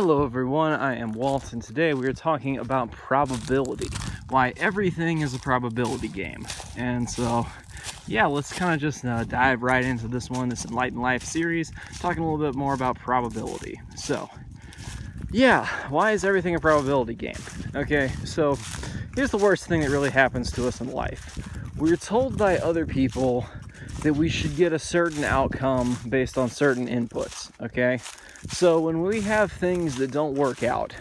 Hello everyone, I am Walt, and today we are talking about probability. Why everything is a probability game. And so, yeah, let's kind of just dive right into this one, this Enlightened Life series, talking a little bit more about probability. So, yeah, why is everything a probability game? Okay, so here's the worst thing that really happens to us in life. We're told by other people that we should get a certain outcome based on certain inputs, okay? So when we have things that don't work out,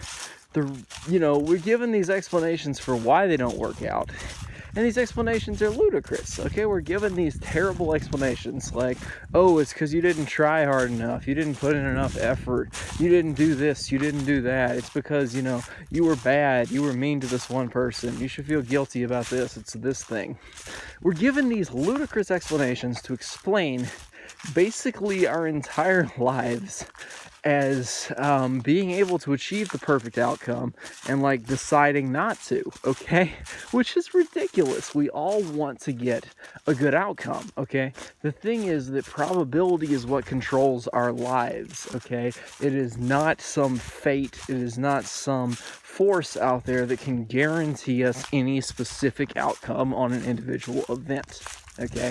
we're given these explanations for why they don't work out. And these explanations are ludicrous, okay? We're given these terrible explanations like, oh, it's because you didn't try hard enough, you didn't put in enough effort, you didn't do this, you didn't do that, it's because, you were bad, you were mean to this one person, you should feel guilty about this, it's this thing. We're given these ludicrous explanations to explain basically our entire lives as being able to achieve the perfect outcome and deciding not to, okay? Which is ridiculous. We all want to get a good outcome, okay? The thing is that probability is what controls our lives, okay? It is not some fate, it is not some force out there that can guarantee us any specific outcome on an individual event, okay?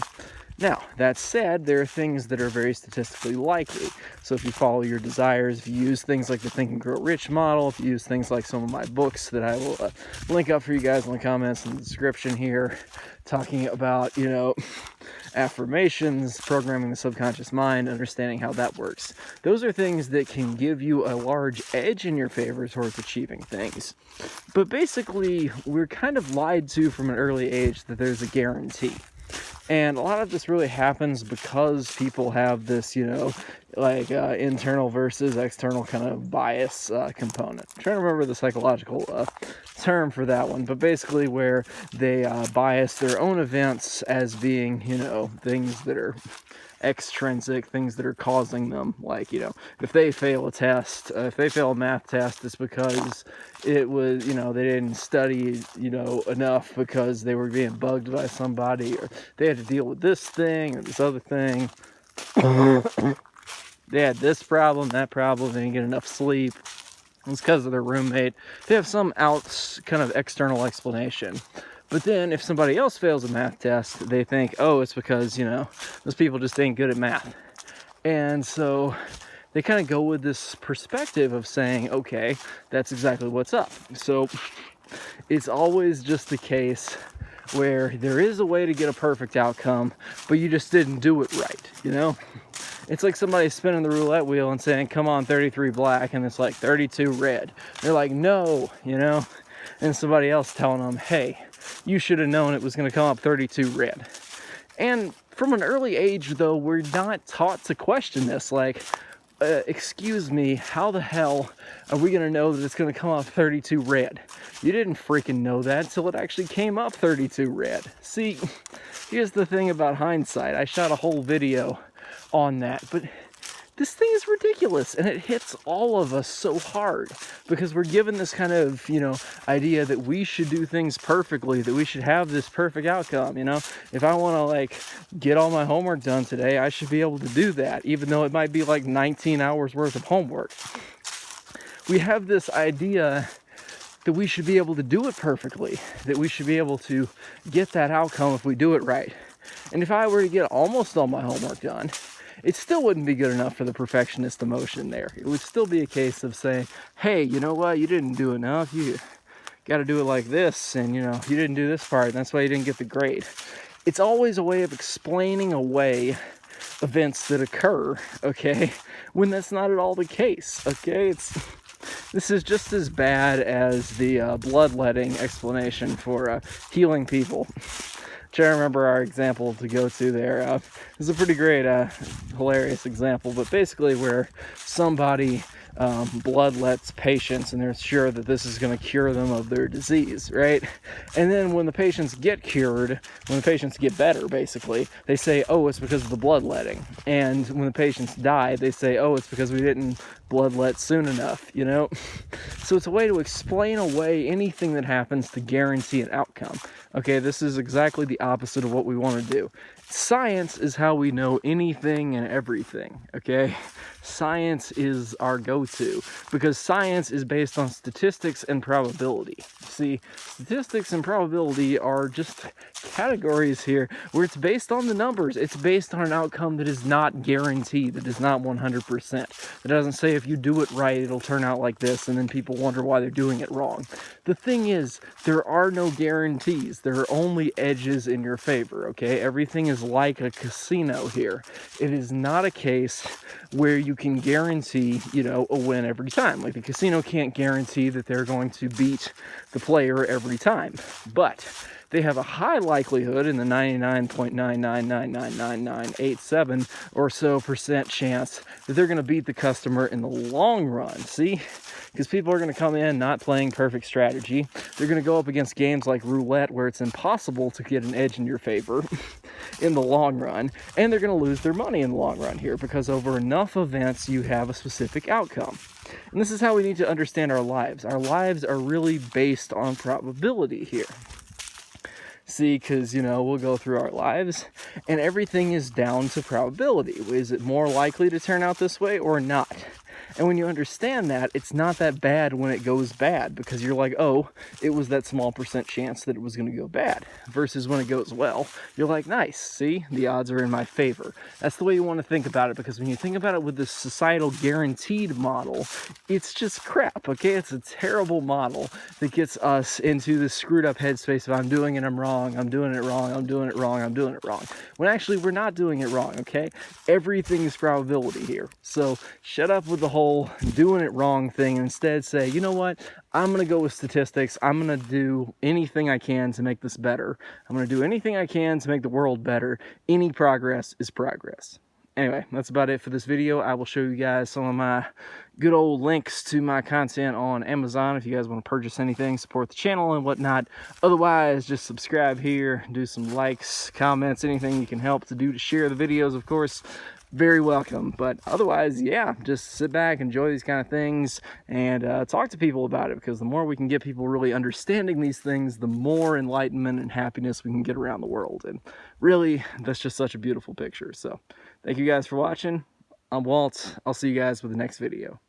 Now, that said, there are things that are very statistically likely. So if you follow your desires, if you use things like the Think and Grow Rich model, if you use things like some of my books that I will link up for you guys in the comments and the description here, talking about, affirmations, programming the subconscious mind, understanding how that works. Those are things that can give you a large edge in your favor towards achieving things. But basically, we're kind of lied to from an early age that there's a guarantee. And a lot of this really happens because people have this, internal versus external kind of bias component. I'm trying to remember the psychological term for that one, but basically where they bias their own events as being, things that are extrinsic, things that are causing them, if they fail a test, if they fail a math test, it's because it was, they didn't study, enough because they were being bugged by somebody, or they had to deal with this thing or this other thing. They had this problem, that problem, they didn't get enough sleep. It's because of their roommate. They have some kind of external explanation. But then if somebody else fails a math test, they think, oh, it's because, those people just ain't good at math. And so they kind of go with this perspective of saying, okay, that's exactly what's up. So it's always just the case where there is a way to get a perfect outcome, but you just didn't do it right, It's like somebody spinning the roulette wheel and saying, come on, 33 black, and it's like 32 red. They're like, no, and somebody else telling them, hey, you should have known it was going to come up 32 red. And from an early age, though, we're not taught to question this. Excuse me, how the hell are we going to know that it's going to come up 32 red? You didn't freaking know that until it actually came up 32 red. See, here's the thing about hindsight. I shot a whole video on that, but this thing is ridiculous, and it hits all of us so hard because we're given this kind of, idea that we should do things perfectly, that we should have this perfect outcome, If I want to, get all my homework done today, I should be able to do that, even though it might be 19 hours worth of homework. We have this idea that we should be able to do it perfectly, that we should be able to get that outcome if we do it right. And if I were to get almost all my homework done, it still wouldn't be good enough for the perfectionist emotion there. It would still be a case of saying, hey, you know what, you didn't do enough, you got to do it like this, and you didn't do this part, and that's why you didn't get the grade. It's always a way of explaining away events that occur, okay, when that's not at all the case, okay? This is just as bad as the bloodletting explanation for healing people. Trying to remember our example to go to there. It's a pretty great, hilarious example, but basically where somebody bloodlets patients and they're sure that this is going to cure them of their disease, right? And then when the patients get cured, when the patients get better, basically, they say, oh, it's because of the bloodletting. And when the patients die, they say, oh, it's because we didn't bloodlet soon enough, So it's a way to explain away anything that happens to guarantee an outcome. Okay, this is exactly the opposite of what we want to do. Science is how we know anything and everything, okay? Science is our go-to because science is based on statistics and probability. See, statistics and probability are just categories here where it's based on the numbers. It's based on an outcome that is not guaranteed, that is not 100%. It doesn't say if you do it right, it'll turn out like this, and then people wonder why they're doing it wrong. The thing is, there are no guarantees. There are only edges in your favor, okay? Everything is like a casino here. It is not a case where you can guarantee, you know, a win every time. Like the casino can't guarantee that they're going to beat the player every time. But they have a high likelihood in the 99.9999987 or so percent chance that they're going to beat the customer in the long run. See? Because people are going to come in not playing perfect strategy. They're going to go up against games like roulette where it's impossible to get an edge in your favor in the long run. And they're going to lose their money in the long run here because over enough events you have a specific outcome. And this is how we need to understand our lives. Our lives are really based on probability here. See, because, you know, we'll go through our lives and everything is down to probability. Is it more likely to turn out this way or not? And when you understand that, it's not that bad when it goes bad because you're like, oh, it was that small percent chance that it was going to go bad. Versus when it goes well, you're like, nice, see, the odds are in my favor. That's the way you want to think about it because when you think about it with this societal guaranteed model, it's just crap, okay? It's a terrible model that gets us into this screwed up headspace of I'm doing it, I'm wrong, I'm doing it wrong, I'm doing it wrong, I'm doing it wrong. When actually we're not doing it wrong, okay? Everything is probability here. So shut up with the whole doing it wrong thing and instead say, you know what, I'm going to go with statistics. I'm going to do anything I can to make this better. I'm going to do anything I can to make the world better. Any progress is progress. Anyway, that's about it for this video. I will show you guys some of my good old links to my content on Amazon if you guys want to purchase anything, support the channel and whatnot. Otherwise, just subscribe here, do some likes, comments, anything you can help to do to share the videos, of course. Very welcome. But otherwise, yeah, just sit back, enjoy these kind of things, and talk to people about it, because the more we can get people really understanding these things, the more enlightenment and happiness we can get around the world. And really, that's just such a beautiful picture. So thank you guys for watching. I'm Walt. I'll see you guys with the next video.